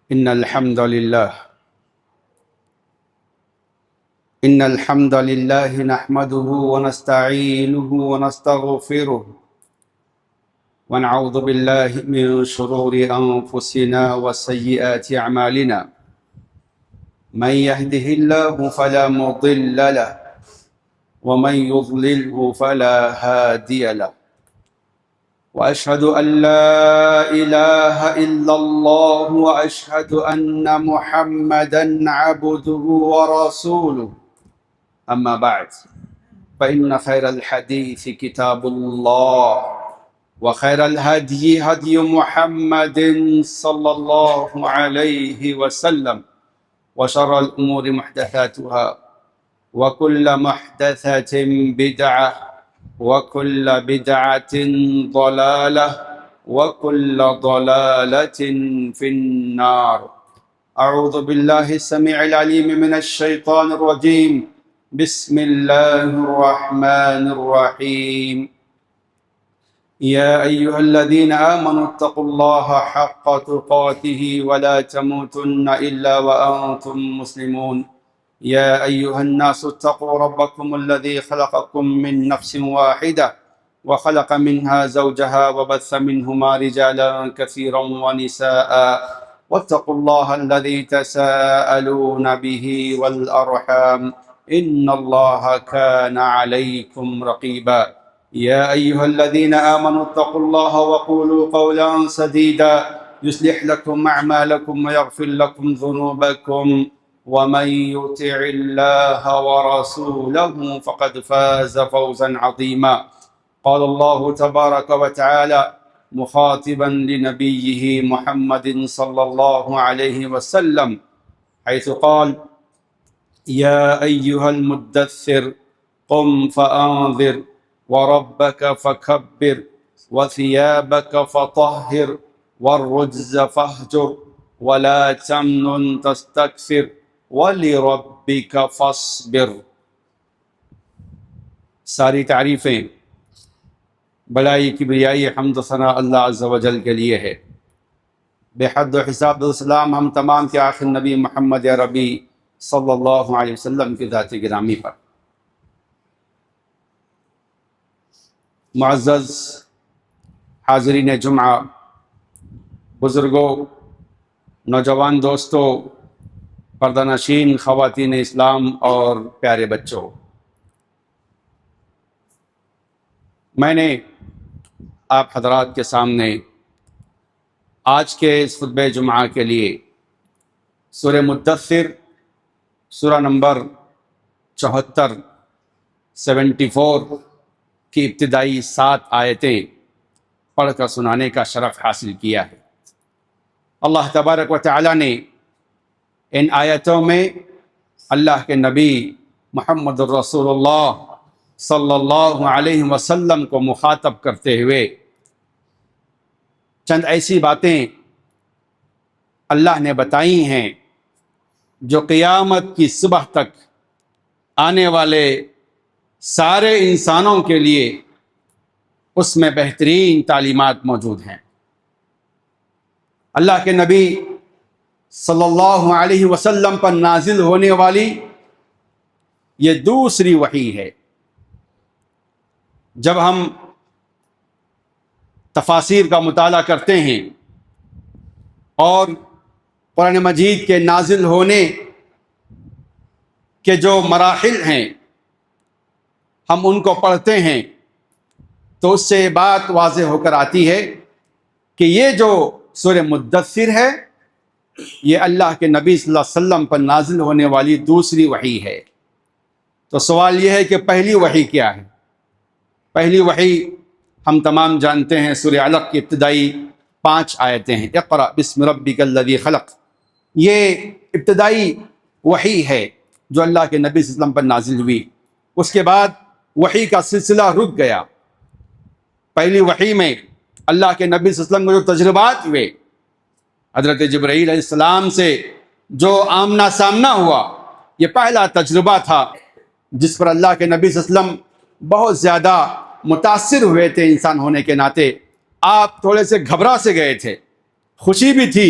إن الحمد لله إن الحمد لله نحمده ونستعينه ونستغفره ونعوذ بالله من شرور أنفسنا وسيئات أعمالنا من يهده الله فلا مضل له ومن يضلله فلا هادي له وأشهد أن لا إله إلا الله وأشهد أن محمدًا عبده ورسوله أما بعد فإن خير الحديث كتاب الله وخير الهدي هدي محمد صلى الله عليه وسلم وشر الأمور محدثاتها وكل محدثة بدعة وكل بدعة ضلالة وكل ضلالة في النار. أعوذ بالله السميع العليم من الشيطان الرجيم. بسم الله الرحمن الرحيم. يا أيها الذين آمنوا اتقوا الله حق تقاته ولا تموتن إلا وأنتم مسلمون. يا أيها الناس اتقوا ربكم الذي خلقكم من نفس واحدة وخلق منها زوجها وبث منهما رجالا كثيرا ونساء واتقوا الله الذي تساءلون به والأرحام إن الله كان عليكم رقيبا. يا أيها الذين آمنوا اتقوا الله وقولوا قولا سديدا يصلح لكم أعمالكم ويغفر لكم ذنوبكم ومن يطع الله ورسوله فقد فاز فوزا عظيما. قال الله تبارك وتعالى مخاطبا لنبيه محمد صلى الله عليه وسلم حيث قال يا أيها المدثر قم فأنذر وربك فكبر وثيابك فطهر والرجز فاهجر ولا تمنن تستكثر وَلِرَبِّكَ فَاصْبِرْ. ساری تعریفیں، بڑائی، کبریائی، حمد و ثنا اللہ عز و جل کے لیے ہے. بے حد و حساب السلام ہم تمام کے آخر نبی محمد عربی صلی اللہ علیہ وسلم کی ذات گرامی پر. معزز حاضرین جمعہ، بزرگوں، نوجوان دوستوں، پردہ نشین خواتین اسلام اور پیارے بچوں، میں نے آپ حضرات کے سامنے آج کے اس خطبہ جمعہ کے لیے سورہ مدثر سورہ نمبر 74 کی ابتدائی 7 آیتیں پڑھ کر سنانے کا شرف حاصل کیا ہے. اللہ تبارک و تعالی نے ان آیتوں میں اللہ کے نبی محمد الرسول اللہ صلی اللہ علیہ وسلم کو مخاطب کرتے ہوئے چند ایسی باتیں اللہ نے بتائی ہیں جو قیامت کی صبح تک آنے والے سارے انسانوں کے لیے اس میں بہترین تعلیمات موجود ہیں. اللہ کے نبی صلی اللہ علیہ وسلم پر نازل ہونے والی یہ دوسری وحی ہے. جب ہم تفاسیر کا مطالعہ کرتے ہیں اور قرآن مجید کے نازل ہونے کے جو مراحل ہیں ہم ان کو پڑھتے ہیں تو اس سے یہ بات واضح ہو کر آتی ہے کہ یہ جو سورہ مدثر ہے یہ اللہ کے نبی صلی اللہ علیہ وسلم پر نازل ہونے والی دوسری وحی ہے. تو سوال یہ ہے کہ پہلی وحی کیا ہے؟ پہلی وحی ہم تمام جانتے ہیں سورہ علق کی ابتدائی 5 آیتیں ہیں. اقرأ بسم ربک الذی خلق. یہ ابتدائی وحی ہے جو اللہ کے نبی صلی اللہ علیہ وسلم پر نازل ہوئی. اس کے بعد وحی کا سلسلہ رک گیا. پہلی وحی میں اللہ کے نبی صلی اللہ علیہ وسلم کو جو تجربات ہوئے، حضرت جبرائیل علیہ السلام سے جو آمنا سامنا ہوا، یہ پہلا تجربہ تھا جس پر اللہ کے نبی صلی اللہ علیہ وسلم بہت زیادہ متاثر ہوئے تھے. انسان ہونے کے ناطے آپ تھوڑے سے گھبرا سے گئے تھے. خوشی بھی تھی،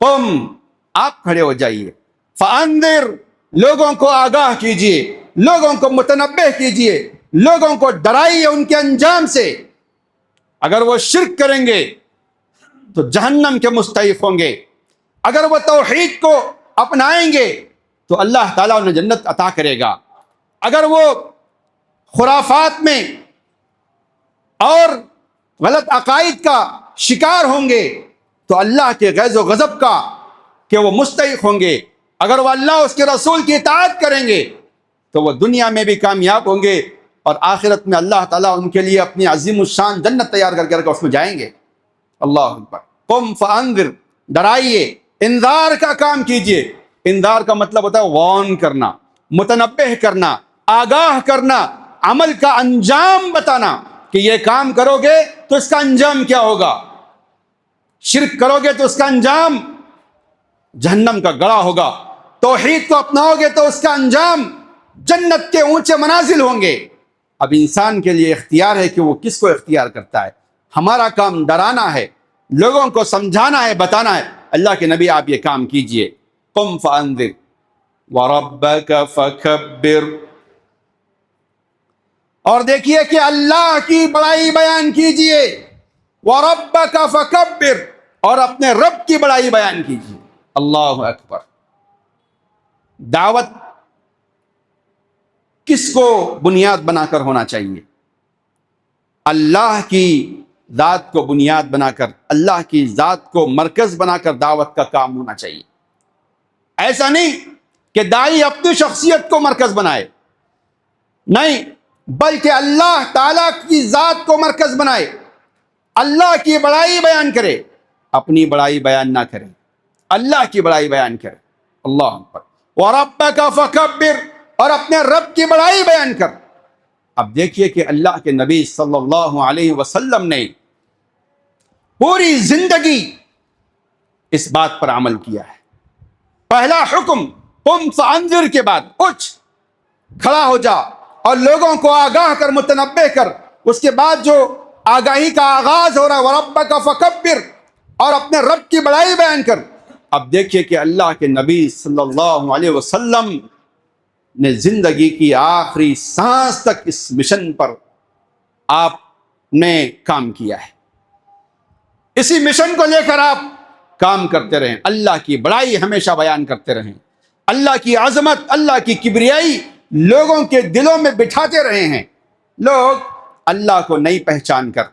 قم آپ کھڑے ہو جائیے، فانذر لوگوں کو آگاہ کیجئے، لوگوں کو متنبہ کیجئے، لوگوں کو ڈرائیے ان کے انجام سے۔ اگر وہ شرک کریں گے تو جہنم کے مستحق ہوں گے، اگر وہ توحید کو اپنائیں گے تو اللہ تعالیٰ انہیں جنت عطا کرے گا، اگر وہ خرافات میں اور غلط عقائد کا شکار ہوں گے تو اللہ کے غیظ و غضب کا کہ وہ مستحق ہوں گے، اگر وہ اللہ اس کے رسول کی اطاعت کریں گے تو وہ دنیا میں بھی کامیاب ہوں گے اور آخرت میں اللہ تعالیٰ ان کے لیے اپنی عظیم الشان جنت تیار کر کے اس میں جائیں گے۔ اللہ اکبر۔ قم فانذر، ڈرائیے، انذار کا کام کیجئے۔ انذار کا مطلب ہوتا ہے وارن کرنا، متنبہ کرنا، آگاہ کرنا، عمل کا انجام بتانا کہ یہ کام کرو گے تو اس کا انجام کیا ہوگا، شرک کرو گے تو اس کا انجام جہنم کا گڑھا ہوگا، توحید کو اپناؤ گے تو اس کا انجام جنت کے اونچے منازل ہوں گے۔ اب انسان کے لیے اختیار ہے کہ وہ کس کو اختیار کرتا ہے۔ ہمارا کام ڈرانا ہے، لوگوں کو سمجھانا ہے، بتانا ہے۔ اللہ کے نبی آپ یہ کام کیجئے۔ قم فانذر وربک فکبر، اور دیکھیے کہ اللہ کی بڑائی بیان کیجئے، وربک فکبر، اور اپنے رب کی بڑائی بیان کیجئے۔ اللہ اکبر۔ دعوت کس کو بنیاد بنا کر ہونا چاہیے؟ اللہ کی ذات کو بنیاد بنا کر، اللہ کی ذات کو مرکز بنا کر دعوت کا کام ہونا چاہیے۔ ایسا نہیں کہ داعی اپنی شخصیت کو مرکز بنائے، نہیں، بلکہ اللہ تعالیٰ کی ذات کو مرکز بنائے، اللہ کی بڑائی بیان کرے، اپنی بڑائی بیان نہ کرے، اللہ کی بڑائی بیان کرے۔ اللہ اکبر۔ وَرَبَّكَ فَكَبِّرْ، اور اپنے رب کی بڑائی بیان کر۔ اب دیکھیے کہ اللہ کے نبی صلی اللہ علیہ وسلم نے پوری زندگی اس بات پر عمل کیا ہے۔ پہلا حکم قم فانذر کے بعد اٹھ، کھڑا ہو جا اور لوگوں کو آگاہ کر، متنبہ کر۔ اس کے بعد جو آگاہی کا آغاز ہو رہا ہے وَرَبَّكَ فَكَبِّرْ، اور اپنے رب کی بڑائی بیان کر۔ اب دیکھیے کہ اللہ کے نبی صلی اللہ علیہ وسلم نے زندگی کی آخری سانس تک اس مشن پر آپ نے کام کیا ہے۔ اسی مشن کو لے کر آپ کام کرتے رہیں، اللہ کی بڑائی ہمیشہ بیان کرتے رہیں، اللہ کی عظمت، اللہ کی کبریائی لوگوں کے دلوں میں بٹھاتے رہے ہیں۔ لوگ اللہ کو نہیں پہچان کر،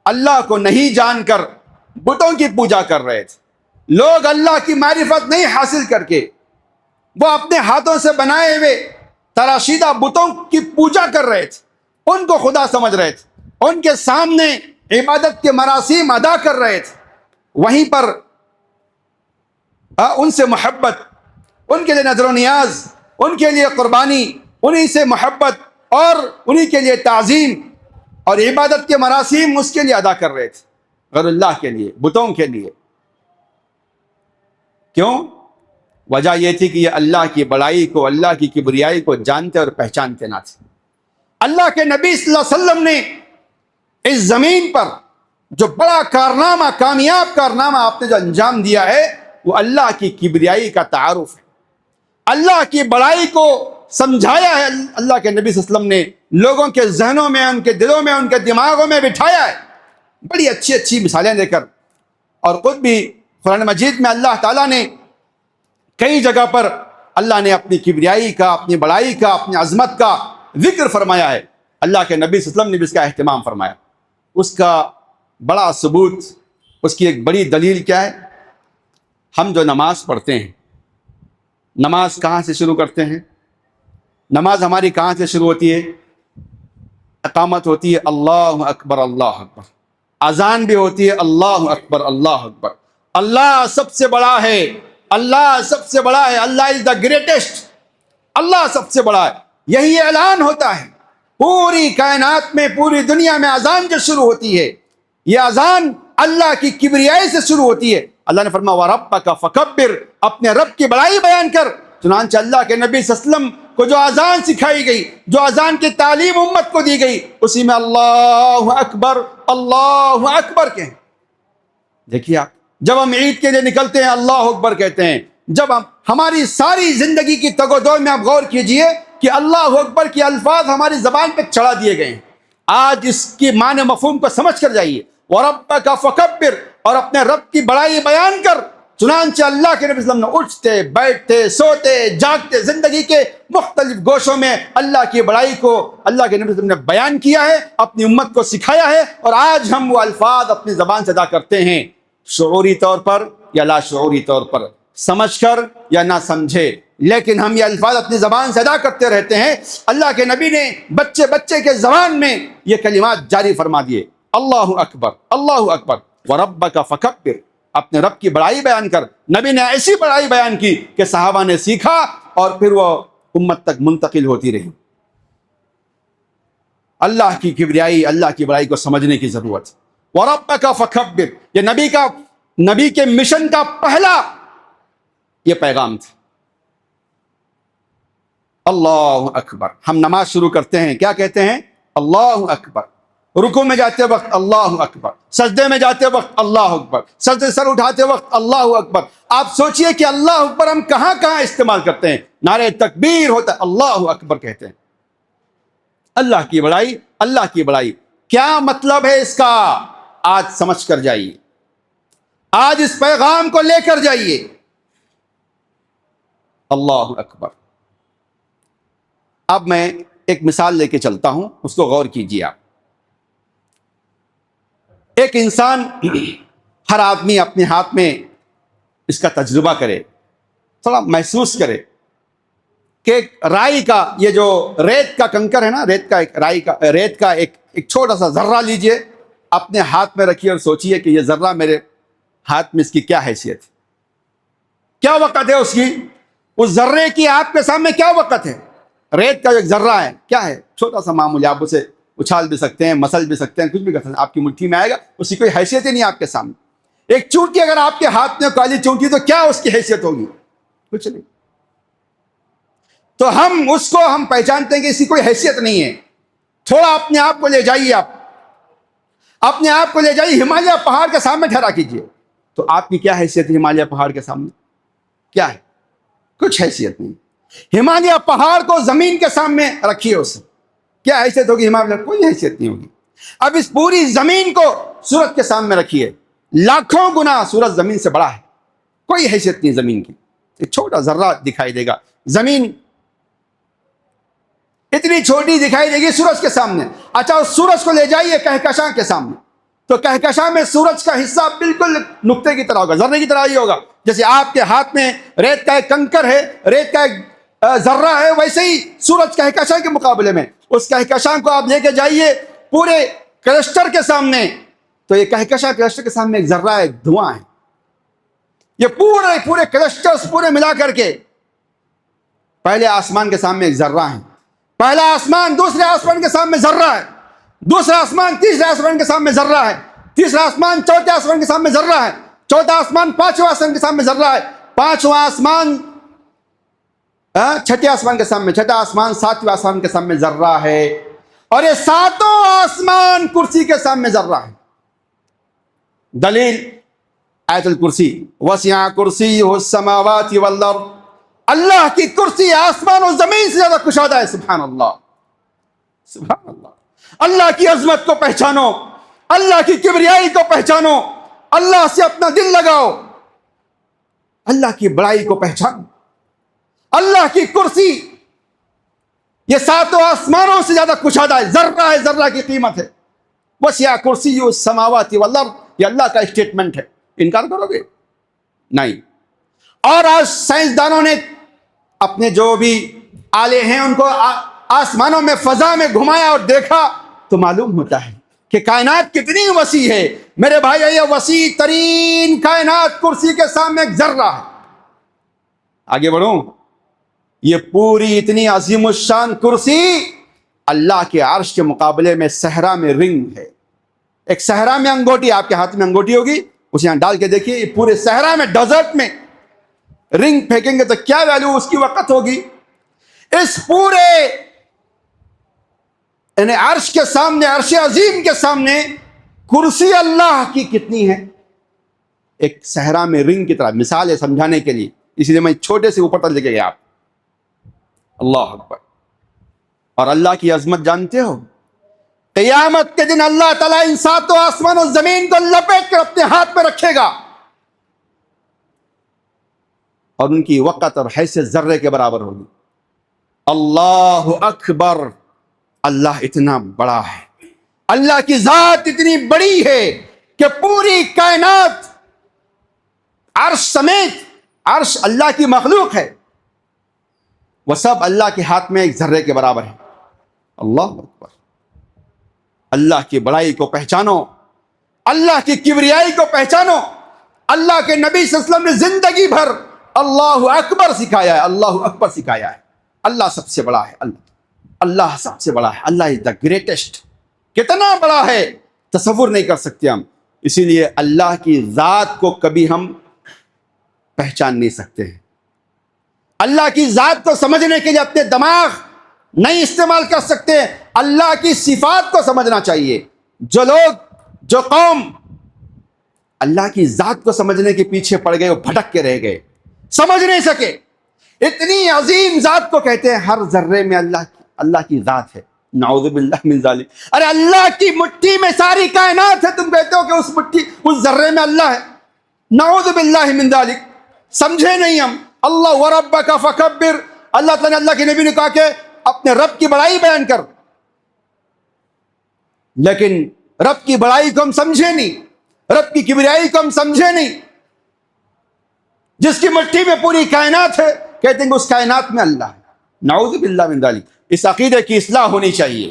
اللہ کو نہیں جان کر بتوں کی پوجا کر رہے تھے۔ لوگ اللہ کی معرفت نہیں حاصل کر کے وہ اپنے ہاتھوں سے بنائے ہوئے تراشیدہ بتوں کی پوجا کر رہے تھے، ان کو خدا سمجھ رہے تھے، ان کے سامنے عبادت کے مراسم ادا کر رہے تھے۔ وہیں پر ان سے محبت، ان کے لیے نظر و نیاز، ان کے لیے قربانی، انہی سے محبت اور انہی کے لیے تعظیم اور عبادت کے مراسم اس کے لیے ادا کر رہے تھے، غیر اللہ کے لیے، بتوں کے لیے۔ کیوں؟ وجہ یہ تھی کہ یہ اللہ کی بڑائی کو، اللہ کی کبریائی کو جانتے اور پہچانتے نہ تھے۔ اللہ کے نبی صلی اللہ علیہ وسلم نے اس زمین پر جو بڑا کارنامہ، کامیاب کارنامہ آپ نے جو انجام دیا ہے، وہ اللہ کی کبریائی کا تعارف ہے، اللہ کی بڑائی کو سمجھایا ہے۔ اللہ کے نبی صلی اللہ علیہ وسلم نے لوگوں کے ذہنوں میں، ان کے دلوں میں، ان کے دماغوں میں بٹھایا ہے، بڑی اچھی اچھی مثالیں دے کر۔ اور خود بھی قرآن مجید میں اللہ تعالیٰ نے کئی جگہ پر اللہ نے اپنی کبریائی کا، اپنی بڑائی کا، اپنی عظمت کا ذکر فرمایا ہے۔ اللہ کے نبی صلی اللہ علیہ وسلم نے بھی اس کا اہتمام فرمایا۔ اس کا بڑا ثبوت، اس کی ایک بڑی دلیل کیا ہے؟ ہم جو نماز پڑھتے ہیں، نماز کہاں سے شروع کرتے ہیں؟ نماز ہماری کہاں سے شروع ہوتی ہے؟ اقامت ہوتی ہے، اللہ اکبر اللہ اکبر۔ اذان بھی ہوتی ہے، اللہ اکبر اللہ اکبر۔ اللہ سب سے بڑا ہے، اللہ سب سے بڑا ہے، اللہ از دا گریٹسٹ، اللہ سب سے بڑا ہے۔ یہی اعلان ہوتا ہے پوری کائنات میں، پوری دنیا میں۔ اذان جو شروع ہوتی ہے، یہ اذان اللہ کی کبریائی سے شروع ہوتی ہے۔ اللہ نے فرمایا وَرَبَّكَ فَكَبِّرْ، اپنے رب کی بڑائی بیان کر۔ چنانچہ اللہ کے نبی صلی اللہ علیہ وسلم کو جو اذان سکھائی گئی، جو اذان کی تعلیم امت کو دی گئی، اسی میں اللہ اکبر کہیں۔ دیکھیے آپ جب ہم عید کے لیے نکلتے ہیں اللہ اکبر کہتے ہیں. جب ہماری ساری زندگی کی تگ و دو میں آپ غور کیجئے کہ اللہ اکبر کے الفاظ ہماری زبان پہ چڑھا دیے گئے ہیں. آج اس کی معنی مفہوم کو سمجھ کر جائیے. وَرَبَّكَ فَكَبِّرْ، اور اپنے رب کی بڑائی بیان کر. چنانچہ اللہ کے نبی صلی اللہ علیہ وسلم نے اٹھتے بیٹھتے سوتے جاگتے زندگی کے مختلف گوشوں میں اللہ کی بڑائی کو اللہ کے نبی صلی اللہ علیہ وسلم نے بیان کیا ہے، اپنی امت کو سکھایا ہے. اور آج ہم وہ الفاظ اپنی زبان سے ادا کرتے ہیں، شعوری طور پر یا لا شعوری طور پر، سمجھ کر یا نہ سمجھے، لیکن ہم یہ الفاظ اپنی زبان سے ادا کرتے رہتے ہیں. اللہ کے نبی نے بچے بچے کے زبان میں یہ کلمات جاری فرما دیے. اللہ اکبر، اللہ اکبر، وَرَبَّكَ فَكَبِّرْ، اپنے رب کی بڑائی بیان کر. نبی نے ایسی بڑائی بیان کی کہ صحابہ نے سیکھا اور پھر وہ امت تک منتقل ہوتی رہی. اللہ کی کبریائی، اللہ کی بڑائی کو سمجھنے کی ضرورت. وَرَبَّكَ فَكَبِّرْ، یہ نبی کے مشن کا پہلا یہ پیغام تھا. اللہ اکبر. ہم نماز شروع کرتے ہیں کیا کہتے ہیں؟ اللہ اکبر. رکوع میں جاتے وقت اللہ اکبر، سجدے میں جاتے وقت اللہ اکبر، سجدے سر اٹھاتے وقت اللہ اکبر. آپ سوچئے کہ اللہ اکبر ہم کہاں کہاں استعمال کرتے ہیں. نعرہ تکبیر ہوتا ہے، اللہ اکبر کہتے ہیں. اللہ کی بڑائی، اللہ کی بڑائی. کیا مطلب ہے اس کا؟ آج سمجھ کر جائیے، آج اس پیغام کو لے کر جائیے. اللہ اکبر. اب میں ایک مثال لے کے چلتا ہوں، اس کو غور کیجیے آپ. ایک انسان، ہر آدمی اپنے ہاتھ میں اس کا تجربہ کرے، تھوڑا محسوس کرے کہ رائی کا یہ جو ریت کا کنکر ہے نا، ریت کا ایک چھوٹا سا ذرہ لیجئے، اپنے ہاتھ میں رکھیے اور سوچئے کہ یہ ذرہ میرے ہاتھ میں اس کی کیا حیثیت ہے، کیا وقت ہے اس کی. اس ذرے کی آپ کے سامنے کیا وقت ہے؟ ریت کا ایک ذرہ ہے، کیا ہے؟ چھوٹا سا معمولی. آپ اسے اچھال بھی سکتے ہیں، مسل بھی سکتے ہیں، کچھ بھی کر سکتے ہیں، آپ کی مٹھی میں آئے گا، اس کی کوئی حیثیت ہی نہیں آپ کے سامنے. ایک چونٹی اگر آپ کے ہاتھ میں کالی چونٹی تو کیا اس کی حیثیت ہوگی؟ کچھ نہیں. تو ہم پہچانتے ہیں کہ اس کی کوئی حیثیت نہیں ہے. تھوڑا اپنے آپ کو لے جائیے، آپ اپنے آپ کو لے جائیے ہمالیہ پہاڑ کے سامنے ٹھہرا کیجیے، تو آپ کی کیا حیثیت ہے ہمالیہ پہاڑ کے سامنے؟ کیا ہے؟ کچھ حیثیت نہیں. ہمالیہ پہاڑ کو زمین کے سامنے رکھیے، اسے کیا حیثیت ہوگی؟ ہمالیہ کوئی حیثیت نہیں ہوگی. اب اس پوری زمین کو سورج کے سامنے رکھیے، لاکھوں گنا سورج زمین سے بڑا ہے، کوئی حیثیت نہیں زمین کی. ایک چھوٹا ذرہ دکھائی دے گا، زمین اتنی چھوٹی دکھائی دے گی سورج کے سامنے. اچھا، اس سورج کو لے جائیے کہکشاں کے سامنے، تو کہکشاں میں سورج کا حصہ بالکل نقطے کی طرح ہوگا، ذرے کی طرح ہی ہوگا. جیسے آپ کے ہاتھ میں ریت کا ایک کنکر ہے، ریت کا ایک ذرہ ہے، ویسے ہی سورج کہکشاں کے مقابلے میں اس کہکشاں کو آپ لے کے جائیے پورے کلسٹر کے سامنے، تو یہ کہکشاں کلسٹر کے سامنے ایک ذرہ ہے، ایک دھواں ہے. یہ پورے کلسٹرز پورے ملا کر کے پہلے آسمان کے سامنے ایک ذرہ ہے. پہلا آسمان دوسرے آسمان کے سامنے ذرہ ہے، دوسرا آسمان تیسرے آسمان کے سامنے ذرہ ہے، تیسرا آسمان چوتھے آسمان کے سامنے ذرہ ہے، چوتھا آسمان پانچواں آسمان کے سامنے ذرہ ہے، پانچواں آسمان چھٹے آسمان کے سامنے، چھٹا آسمان ساتویں آسمان کے سامنے ذرہ ہے، اور یہ ساتوں آسمان کرسی کے سامنے ذرہ ہے. دلیل آیت الکرسی، وسع کرسیہ السماوات والارض، اللہ کی کرسی آسمان و زمین سے زیادہ کشادہ ہے. سبحان اللہ، سبحان اللہ. اللہ کی عظمت کو پہچانو، اللہ کی کبریائی کو پہچانو، اللہ سے اپنا دل لگاؤ، اللہ کی بڑائی کو پہچانو. اللہ کی کرسی یہ ساتوں آسمانوں سے زیادہ کشادہ ہے، ذرہ ہے، ذرہ کی قیمت ہے. وسع کرسی السماوات والارض، یہ اللہ کا اسٹیٹمنٹ ہے، انکار کرو گے؟ نہیں. اور آج سائنسدانوں نے اپنے جو بھی آلے ہیں ان کو آسمانوں میں فضا میں گھمایا اور دیکھا تو معلوم ہوتا ہے کہ کائنات کتنی وسیع ہے. میرے بھائی، یہ وسیع ترین کائنات کرسی کے سامنے ایک ذرہ ہے. آگے بڑھوں، یہ پوری اتنی عظیم الشان کرسی اللہ کے عرش کے مقابلے میں صحرا میں رنگ ہے. ایک صحرا میں انگوٹی، آپ کے ہاتھ میں انگوٹی ہوگی، اسے یہاں ڈال کے دیکھیے، پورے صحرا میں ڈیزرٹ میں رنگ پھینکیں گے تو کیا ویلیو اس کی وقت ہوگی. اس پورے یعنی عرش کے سامنے، عرش عظیم کے سامنے کرسی اللہ کی کتنی ہے؟ ایک صحرا میں رنگ کی طرح مثال ہے سمجھانے کے لیے، اس لیے میں چھوٹے سے اوپر تک لے کے گیا آپ. اللہ اکبر. اور اللہ کی عظمت جانتے ہو؟ قیامت کے دن اللہ تعالیٰ ان ساتوں آسمان و زمین کو لپیٹ کر اپنے ہاتھ میں رکھے گا اور ان کی وقت اور حیثیت ذرے کے برابر ہوگی. اللہ اکبر. اللہ اتنا بڑا ہے، اللہ کی ذات اتنی بڑی ہے کہ پوری کائنات عرش سمیت، عرش اللہ کی مخلوق ہے، وہ سب اللہ کے ہاتھ میں ایک ذرے کے برابر ہے. اللہ اکبر. اللہ کی بڑائی کو پہچانو، اللہ کی کبریائی کو پہچانو. اللہ کے نبی صلی اللہ علیہ وسلم نے زندگی بھر اللہ اکبر سکھایا ہے، اللہ اکبر سکھایا ہے. اللہ سب سے بڑا ہے، اللہ سب سے بڑا ہے، اللہ از دا گریٹسٹ. کتنا بڑا ہے تصور نہیں کر سکتے ہم. اسی لیے اللہ کی ذات کو کبھی ہم پہچان نہیں سکتے ہیں. اللہ کی ذات کو سمجھنے کے لیے اپنے دماغ نہیں استعمال کر سکتے. اللہ کی صفات کو سمجھنا چاہیے. جو لوگ، جو قوم اللہ کی ذات کو سمجھنے کے پیچھے پڑ گئے، وہ بھٹک کے رہ گئے، سمجھ نہیں سکے. اتنی عظیم ذات کو کہتے ہیں ہر ذرے میں اللہ کی ذات ہے. نعوذ باللہ من ذالک. ارے اللہ کی مٹھی میں ساری کائنات ہے، تم کہتے ہو کہ اس ذرے میں اللہ ہے. نعوذ باللہ من ذالک. سمجھے نہیں ہم. اللہ وربک فکبر. اللہ تعالیٰ نے اللہ کے نبی نے کہا کہ اپنے رب کی بڑائی بیان کر، لیکن رب کی بڑائی کو ہم سمجھے نہیں، رب کی کبریائی کو ہم سمجھے نہیں. جس کی مٹھی میں پوری کائنات ہے کہتے ہیں کہ اس کائنات میں اللہ ہے. نعوذ باللہ من ذالک. اس عقیدے کی اصلاح ہونی چاہیے.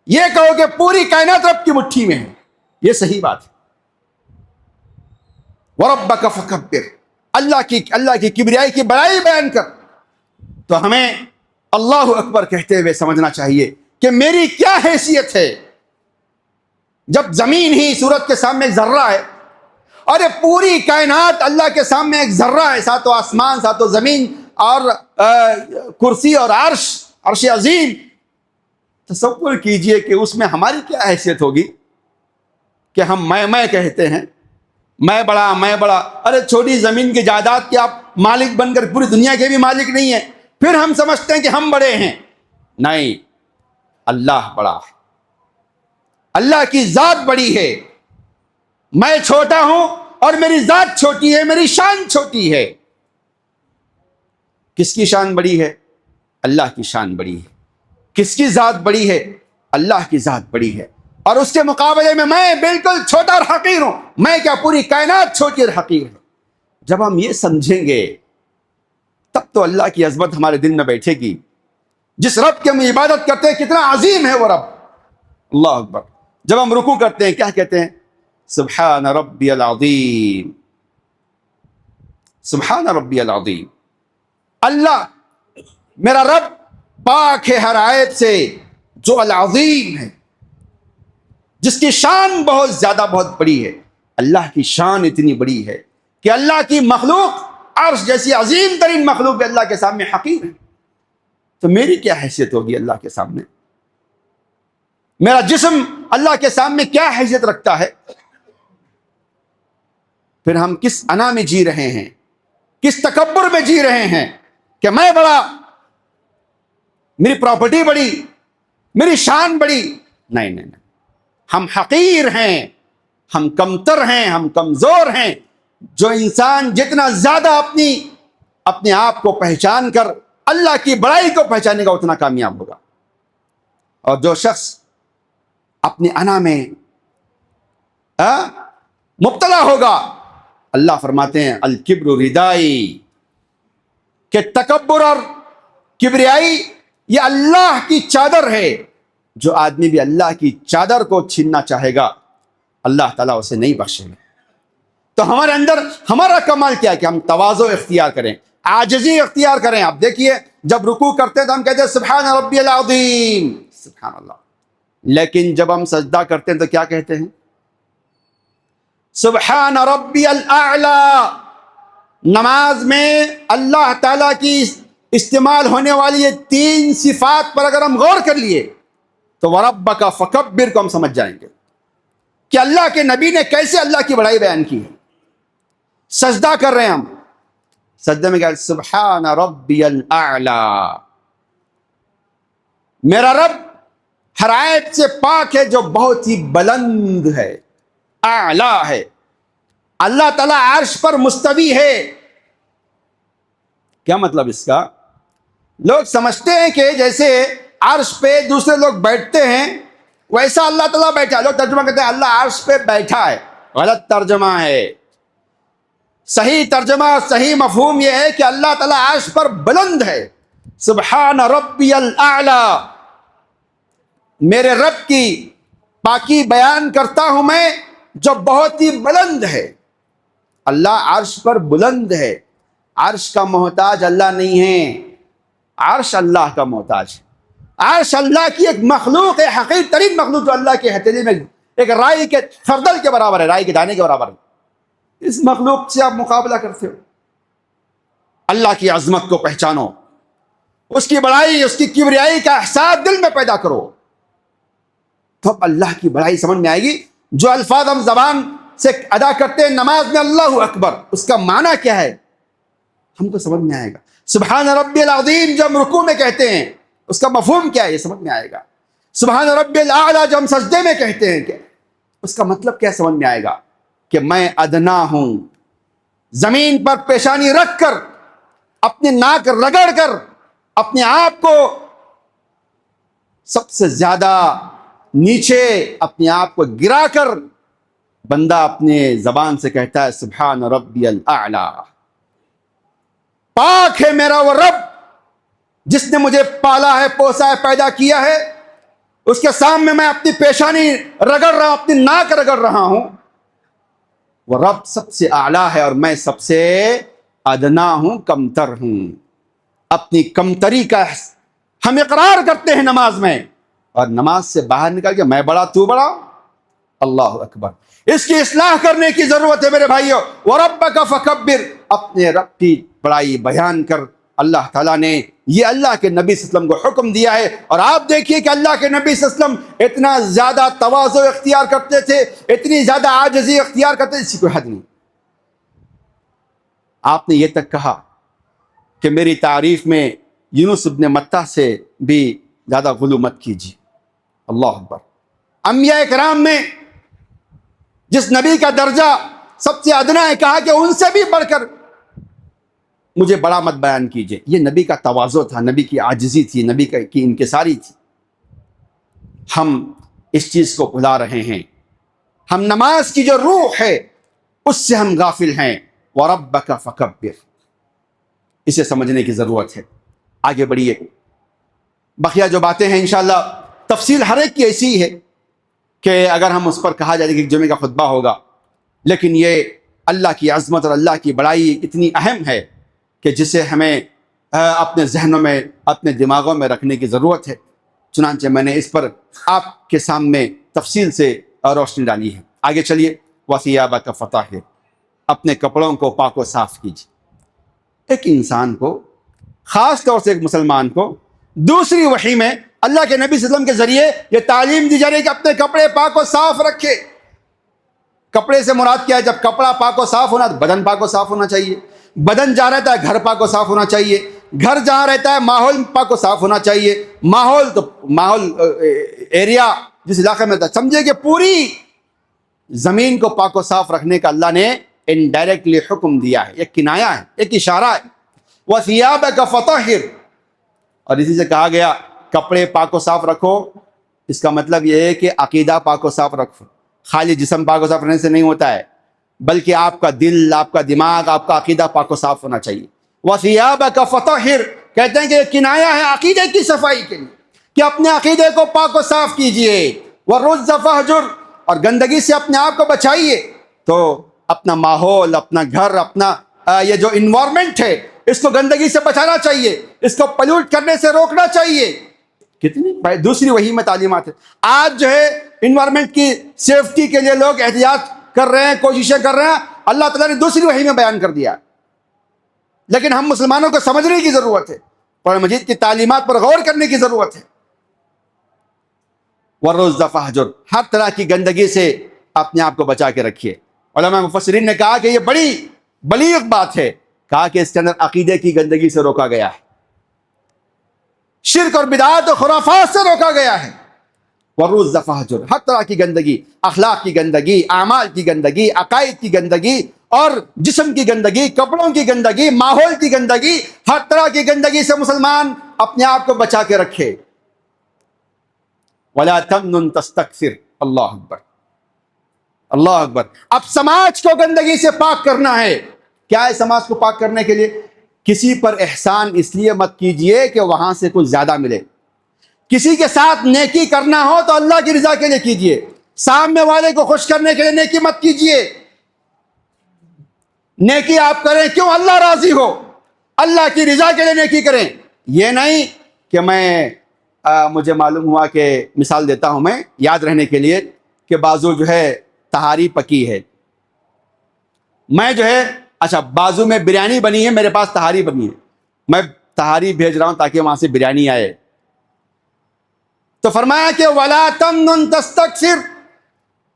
یہ کہو کہ پوری کائنات رب کی مٹھی میں ہے، یہ صحیح بات ہے. وربک فکبر. اللہ کی کبریائی کی بڑائی بیان کر. تو ہمیں اللہ اکبر کہتے ہوئے سمجھنا چاہیے کہ میری کیا حیثیت ہے. جب زمین ہی سورج کے سامنے ایک ذرہ ہے، اور یہ پوری کائنات اللہ کے سامنے ایک ذرہ ہے، ساتوں آسمان، ساتوں زمین، اور کرسی اور عرش عظیم. تصور کیجئے کہ اس میں ہماری کیا حیثیت ہوگی کہ ہم میں کہتے ہیں، میں بڑا. ارے چھوٹی زمین کی جائیداد کے آپ مالک بن کر پوری دنیا کے بھی مالک نہیں ہیں، پھر ہم سمجھتے ہیں کہ ہم بڑے ہیں. نہیں، اللہ بڑا ہے، اللہ کی ذات بڑی ہے. میں چھوٹا ہوں اور میری ذات چھوٹی ہے، میری شان چھوٹی ہے. کس کی شان بڑی ہے؟ اللہ کی شان بڑی ہے. کس کی ذات بڑی ہے؟ اللہ کی ذات بڑی ہے. اور اس کے مقابلے میں بالکل چھوٹا اور حقیر ہوں. میں کیا، پوری کائنات چھوٹی اور حقیر ہے. جب ہم یہ سمجھیں گے تب تو اللہ کی عظمت ہمارے دل میں بیٹھے گی. جس رب کی ہم عبادت کرتے ہیں کتنا عظیم ہے وہ رب. اللہ اکبر. جب ہم رکوع کرتے ہیں کیا کہتے ہیں؟ سبحان ربی العظیم، سبحان ربی العظیم. اللہ میرا رب پاک ہے ہر عیب سے، جو العظیم ہے، جس کی شان بہت زیادہ بہت بڑی ہے. اللہ کی شان اتنی بڑی ہے کہ اللہ کی مخلوق عرش جیسی عظیم ترین مخلوق بھی اللہ کے سامنے حقیر ہے. تو میری کیا حیثیت ہوگی اللہ کے سامنے؟ میرا جسم اللہ کے سامنے کیا حیثیت رکھتا ہے؟ پھر ہم کس انا میں جی رہے ہیں، کس تکبر میں جی رہے ہیں کہ میں بڑا، میری پراپرٹی بڑی، میری شان بڑی. نہیں، ہم حقیر ہیں، ہم کمتر ہیں، ہم کمزور ہیں. جو انسان جتنا زیادہ اپنے آپ کو پہچان کر اللہ کی بڑائی کو پہچانے گا اتنا کامیاب ہوگا. اور جو شخص اپنے انا میں مبتلا ہوگا، اللہ فرماتے ہیں الکبر ردائی، کہ تکبر اور کبریائی یہ اللہ کی چادر ہے. جو آدمی بھی اللہ کی چادر کو چھیننا چاہے گا اللہ تعالیٰ اسے نہیں بخشے گا. تو ہمارے اندر ہمارا کمال کیا ہے کہ ہم تواضع اختیار کریں، عاجزی اختیار کریں. آپ دیکھیے جب رکوع کرتے ہیں تو ہم کہتے ہیں سبحان ربی العظیم، سبحان اللہ. لیکن جب ہم سجدہ کرتے ہیں تو کیا کہتے ہیں؟ سبحان ربی الاعلی. نماز میں اللہ تعالیٰ کی استعمال ہونے والی یہ 3 صفات پر اگر ہم غور کر لیے تو وَرَبَّكَ فَكَبِّرْ کو ہم سمجھ جائیں گے کہ اللہ کے نبی نے کیسے اللہ کی بڑائی بیان کی ہے. سجدہ کر رہے ہیں ہم، سجدے میں کیا سبحان ربی الاعلی، میرا رب ہر عیب سے پاک ہے جو بہت ہی بلند ہے، اعلی ہے۔ اللہ تعالیٰ عرش پر مستوی ہے۔ کیا مطلب اس کا؟ لوگ سمجھتے ہیں کہ جیسے عرش پہ دوسرے لوگ بیٹھتے ہیں ویسا اللہ تعالیٰ بیٹھا، لوگ ترجمہ کرتے ہیں اللہ عرش پہ بیٹھا ہے، غلط ترجمہ ہے۔ صحیح ترجمہ، صحیح مفہوم یہ ہے کہ اللہ تعالیٰ عرش پر بلند ہے۔ سبحان ربی الاعلی، میرے رب کی پاکی بیان کرتا ہوں میں جو بہت ہی بلند ہے۔ اللہ عرش پر بلند ہے، عرش کا محتاج اللہ نہیں ہے، عرش اللہ کا محتاج ہے۔ عرش اللہ کی ایک مخلوق ہے، حقیر ترین مخلوق، جو اللہ کے ہتھیلی میں ایک رائی کے خردل کے برابر ہے، رائی کے دانے کے برابر ہے۔ اس مخلوق سے آپ مقابلہ کرتے ہو؟ اللہ کی عظمت کو پہچانو، اس کی بڑائی، اس کی کبریائی کا احساس دل میں پیدا کرو، تو اب اللہ کی بڑائی سمجھ میں آئے گی۔ جو الفاظ ہم زبان سے ادا کرتے ہیں نماز میں اللہ اکبر، اس کا معنی کیا ہے ہم کو سمجھ میں آئے گا۔ سبحان ربی العظیم جو ہم رکوع میں کہتے ہیں اس کا مفہوم کیا ہے یہ سمجھ میں آئے گا۔ سبحان ربی الاعلی جو ہم سجدے میں کہتے ہیں کہ اس کا مطلب کیا سمجھ میں آئے گا کہ میں ادنا ہوں، زمین پر پیشانی رکھ کر، اپنے ناک رگڑ کر، اپنے آپ کو سب سے زیادہ نیچے اپنے آپ کو گرا کر بندہ اپنے زبان سے کہتا ہے سبحان ربی الاعلی، پاک ہے میرا وہ رب جس نے مجھے پالا ہے، پوسا ہے، پیدا کیا ہے، اس کے سامنے میں اپنی پیشانی رگڑ رہا ہوں، اپنی ناک رگڑ رہا ہوں۔ وہ رب سب سے اعلیٰ ہے اور میں سب سے ادنا ہوں، کمتر ہوں۔ اپنی کمتری کا ہم اقرار کرتے ہیں نماز میں، اور نماز سے باہر نکل کے میں بڑا تو بڑا، اللہ اکبر۔ اس کی اصلاح کرنے کی ضرورت ہے میرے بھائیو۔ وَرَبَّكَ فَكَبِّرْ، اپنے رب کی بڑائی بیان کر۔ اللہ تعالیٰ نے یہ اللہ کے نبی صلی اللہ علیہ وسلم کو حکم دیا ہے، اور آپ دیکھیے کہ اللہ کے نبی صلی اللہ علیہ وسلم اتنا زیادہ تواضع اختیار کرتے تھے، اتنی زیادہ عاجزی اختیار کرتے تھے، اسی کوئی حد نہیں۔ آپ نے یہ تک کہا کہ میری تعریف میں یونس ابن متہ سے بھی زیادہ غلو مت کیجیے، اللہ اکبر۔ انبیاء کرام میں جس نبی کا درجہ سب سے ادنا ہے، کہا کہ ان سے بھی بڑھ کر مجھے بڑا مت بیان کیجیے۔ یہ نبی کا تواضع تھا، نبی کی عاجزی تھی، نبی کی انکساری تھی۔ ہم اس چیز کو بھلا رہے ہیں، ہم نماز کی جو روح ہے اس سے ہم غافل ہیں۔ وَرَبَّكَ فَكَبِّرْ، اسے سمجھنے کی ضرورت ہے۔ آگے بڑھیے، بقیہ جو باتیں ہیں انشاءاللہ تفصیل ہر ایک کی ایسی ہے کہ اگر ہم اس پر کہا جائے کہ جمعے کا خطبہ ہوگا، لیکن یہ اللہ کی عظمت اور اللہ کی بڑائی اتنی اہم ہے کہ جسے ہمیں اپنے ذہنوں میں، اپنے دماغوں میں رکھنے کی ضرورت ہے۔ چنانچہ میں نے اس پر آپ کے سامنے تفصیل سے روشنی ڈالی ہے۔ آگے چلیے، وَثِيَابَكَ فَطَهِّرْ، اپنے کپڑوں کو پاک و صاف کیجیے۔ ایک انسان کو، خاص طور سے ایک مسلمان کو، دوسری وحی میں اللہ کے نبی صلی اللہ علیہ وسلم کے ذریعے یہ تعلیم دی جا رہی ہے کہ اپنے کپڑے پاک و صاف رکھے۔ کپڑے سے مراد کیا ہے؟ جب کپڑا پاک و صاف ہونا تو بدن پاک و صاف ہونا چاہیے، بدن جہاں رہتا ہے گھر پاک و صاف ہونا چاہیے، گھر جہاں رہتا ہے ماحول پاک و صاف ہونا چاہیے۔ ماحول تو ماحول ایریا جس علاقے میں ہوتا ہے، سمجھے کہ پوری زمین کو پاک و صاف رکھنے کا اللہ نے انڈائریکٹلی حکم دیا ہے، ایک کنایہ ہے، ایک اشارہ ہے۔ وَثِيَابَكَ فَطَهِّرْ، اور اسی سے کہا گیا کپڑے پاک و صاف رکھو، اس کا مطلب یہ ہے کہ عقیدہ پاک و صاف رکھو۔ خالی جسم پاک و صاف رہنے سے نہیں ہوتا ہے، بلکہ آپ کا دل، آپ کا دماغ، آپ کا عقیدہ پاک و صاف ہونا چاہیے۔ وَثِيَابَكَ فَطَهِّرْ، کہتے ہیں کہ یہ کنایہ ہے عقیدے کی صفائی کے لیے، کہ اپنے عقیدے کو پاک و صاف کیجئے۔ وَالرُّجْزَ فَاهْجُرْ، اور گندگی سے اپنے آپ کو بچائیے۔ تو اپنا ماحول، اپنا گھر، اپنا یہ جو انوائرمنٹ ہے اس کو گندگی سے بچانا چاہیے، اس کو پلیوٹ کرنے سے روکنا چاہیے۔ کتنی دوسری وحی میں تعلیمات ہے۔ آج جو ہے انوائرمنٹ کی سیفٹی کے لیے لوگ احتیاط کر رہے ہیں، کوششیں کر رہے ہیں، اللہ تعالیٰ نے دوسری وحی میں بیان کر دیا، لیکن ہم مسلمانوں کو سمجھنے کی ضرورت ہے، قرآن مجید کی تعلیمات پر غور کرنے کی ضرورت ہے۔ وَالرُّجْزَ فَاهْجُرْ، ہر طرح کی گندگی سے اپنے آپ کو بچا کے رکھیے۔ علماء مفسرین نے کہا کہ یہ بڑی بلیغ بات ہے. کہا کہ اس کے اندر عقیدے کی گندگی سے روکا گیا ہے, شرک اور بدعات اور خرافات سے روکا گیا ہے. ورز فہجر, ہر طرح کی گندگی, اخلاق کی گندگی, اعمال کی گندگی, عقائد کی گندگی اور جسم کی گندگی, کپڑوں کی گندگی, ماحول کی گندگی, ہر طرح کی گندگی سے مسلمان اپنے آپ کو بچا کے رکھے. ولا تمنن تستکثر. اللہ اکبر, اللہ اکبر. اب سماج کو گندگی سے پاک کرنا ہے. کیا ہے سماج کو پاک کرنے کے لیے؟ کسی پر احسان اس لیے مت کیجئے کہ وہاں سے کچھ زیادہ ملے. کسی کے ساتھ نیکی کرنا ہو تو اللہ کی رضا کے لیے کیجئے. سامنے والے کو خوش کرنے کے لیے نیکی مت کیجئے. نیکی آپ کریں کیوں؟ اللہ راضی ہو, اللہ کی رضا کے لیے نیکی کریں. یہ نہیں کہ مجھے معلوم ہوا کہ, مثال دیتا ہوں میں یاد رہنے کے لیے, کہ بازو جو ہے تہاری پکی ہے, میں جو ہے اچھا بازو میں بریانی بنی ہے, میرے پاس تہاری بنی ہے, میں تہاری بھیج رہا ہوں تاکہ وہاں سے بریانی آئے. تو فرمایا کہ ولا تمنن تستکثر,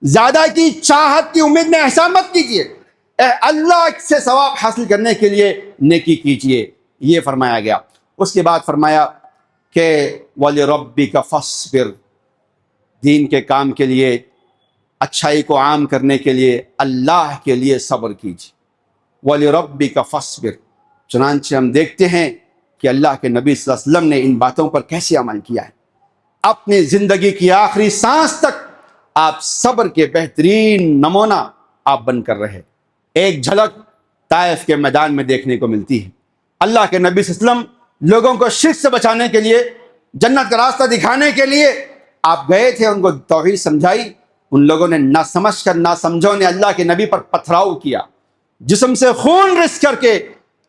زیادہ کی چاہت کی امید میں احسان مت کیجیے, اللہ سے ثواب حاصل کرنے کے لیے نیکی کیجیے, یہ فرمایا گیا. اس کے بعد فرمایا کہ وَلِرَبِّكَ فَاصْبِرْ, دین کے کام کے لیے, اچھائی کو عام کرنے کے لیے اللہ کے لیے صبر کیجیے. وَلِرَبِّكَ فَاصْبِرْ. چنانچہ ہم دیکھتے ہیں کہ اللہ کے نبی صلی اللہ علیہ وسلم نے ان باتوں پر کیسے عمل کیا ہے. اپنی زندگی کی آخری سانس تک آپ صبر کے بہترین نمونہ آپ بن کر رہے. ایک جھلک طائف کے میدان میں دیکھنے کو ملتی ہے. اللہ کے نبی صلی اللہ علیہ وسلم لوگوں کو شرک سے بچانے کے لیے, جنت کا راستہ دکھانے کے لیے آپ گئے تھے, ان کو توحید سمجھائی. ان لوگوں نے نہ سمجھ کر, نہ سمجھو نے اللہ کے نبی پر پتھراؤ کیا, جسم سے خون رس کر کے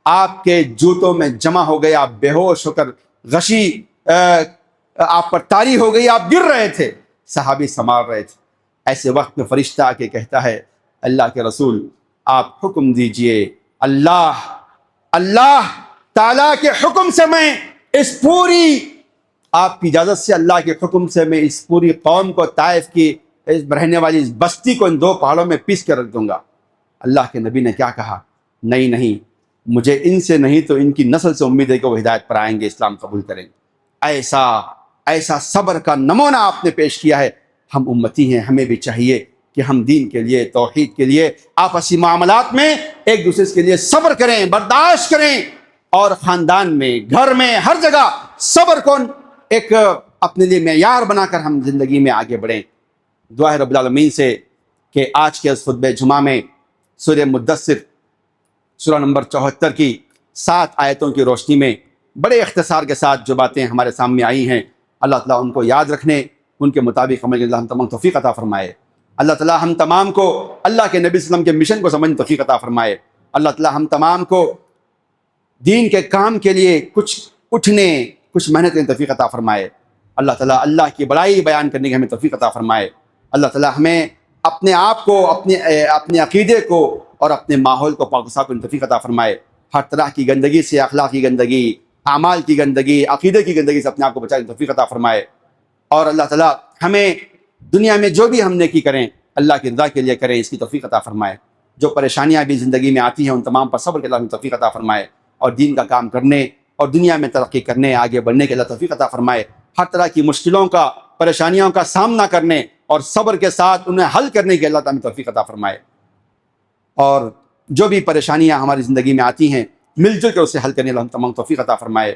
آپ کے جوتوں میں جمع ہو گئے. آپ بے ہوش ہو کر غشی آپ پر طاری ہو گئی, آپ گر رہے تھے, صحابی سنبھال رہے تھے. ایسے وقت میں فرشتہ آ کے کہتا ہے اللہ کے رسول آپ حکم دیجئے, اللہ تعالیٰ کے حکم سے میں اس پوری, آپ کی اجازت سے اللہ کے حکم سے میں اس پوری قوم کو, طائف کی رہنے والی اس بستی کو ان 2 پہاڑوں میں پیس کے رکھ دوں گا. اللہ کے نبی نے کیا کہا؟ نہیں, مجھے ان سے نہیں تو ان کی نسل سے امید ہے کہ وہ ہدایت پر آئیں گے, اسلام قبول کریں گے. ایسا صبر کا نمونہ آپ نے پیش کیا ہے. ہم امتی ہیں, ہمیں بھی چاہیے کہ ہم دین کے لیے, توحید کے لیے, آپسی معاملات میں ایک دوسرے کے لیے صبر کریں, برداشت کریں, اور خاندان میں, گھر میں, ہر جگہ صبر کو ایک اپنے لیے معیار بنا کر ہم زندگی میں آگے بڑھیں. دعا ہے رب العالمین سے کہ آج کے اس خطبہ جمعہ میں سورہ مدثر سورہ نمبر 74 کی 7 آیتوں کی روشنی میں بڑے اختصار کے ساتھ جو باتیں ہمارے سامنے آئی ہیں, اللہ تعالیٰ ان کو یاد رکھنے, ان کے مطابق عمل اللہ ہم تمام توفیق عطا فرمائے. اللہ تعالیٰ ہم تمام کو اللہ کے نبی صلی اللہ علیہ وسلم کے مشن کو سمجھنے توفیق عطا فرمائے. اللہ تعالیٰ ہم تمام کو دین کے کام کے لیے کچھ اٹھنے, کچھ محنت کرنے توفیق عطا فرمائے. اللہ تعالیٰ اللہ کی بڑائی بیان کرنے کی ہمیں توفیق عطا فرمائے. اللہ تعالیٰ ہمیں اپنے آپ کو, اپنے عقیدے کو اور اپنے ماحول کو پاک و صاف کرنے توفیق عطا فرمائے. ہر طرح کی گندگی سے, اخلاق کی گندگی, اعمال کی گندگی, عقیدے کی گندگی سے اپنے آپ کو بچانے توفیق عطا فرمائے. اور اللہ تعالیٰ ہمیں دنیا میں جو بھی ہم نیکی کریں اللہ کی رضا کے لیے کریں, اس کی توفیق عطا فرمائے. جو پریشانیاں بھی زندگی میں آتی ہیں ان تمام پر صبر کے اللہ ہمیں توفیق عطا فرمائے, اور دین کا کام کرنے اور دنیا میں ترقی کرنے, آگے بڑھنے کے اللہ توفیق عطا فرمائے. ہر طرح کی مشکلوں کا, پریشانیوں کا سامنا کرنے اور صبر کے ساتھ انہیں حل کرنے کے اللہ تعالیٰ توفیق عطا فرمائے. اور جو بھی پریشانیاں ہماری زندگی میں آتی ہیں مل جل کر اسے حل کرنے اللہ تمام توفیق عطا فرمائے.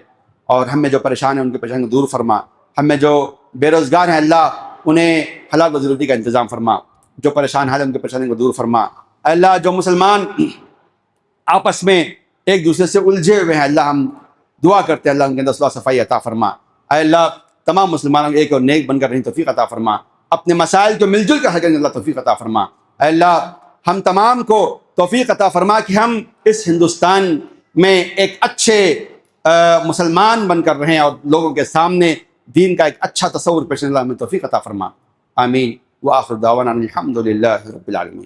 اور ہم میں جو پریشان ہیں ان کی پریشانی کو دور فرما. ہم میں جو بے روزگار ہیں اللہ انہیں حلال و روزی کا انتظام فرما. جو پریشان حال ہیں ان کی پریشانی کو دور فرما. اللہ جو مسلمان آپس میں ایک دوسرے سے الجھے ہوئے ہیں اللہ ہم دعا کرتے ہیں اللہ ان کے اندر صلاح صفائی عطا فرما. اے اللہ تمام مسلمانوں کو ایک اور نیک بن کر رہنے توفیق عطا فرما. اپنے مسائل کو مل جل کر حل کرنے اللہ توفیق عطا فرما. اے اللہ ہم تمام کو توفیق عطا فرما کہ ہم اس ہندوستان میں ایک اچھے مسلمان بن کر رہیں اور لوگوں کے سامنے دین کا ایک اچھا تصور پیش اللہ ہمیں توفیق عطا فرما. آمین. وآخر دعوانا الحمد للہ رب العالمین.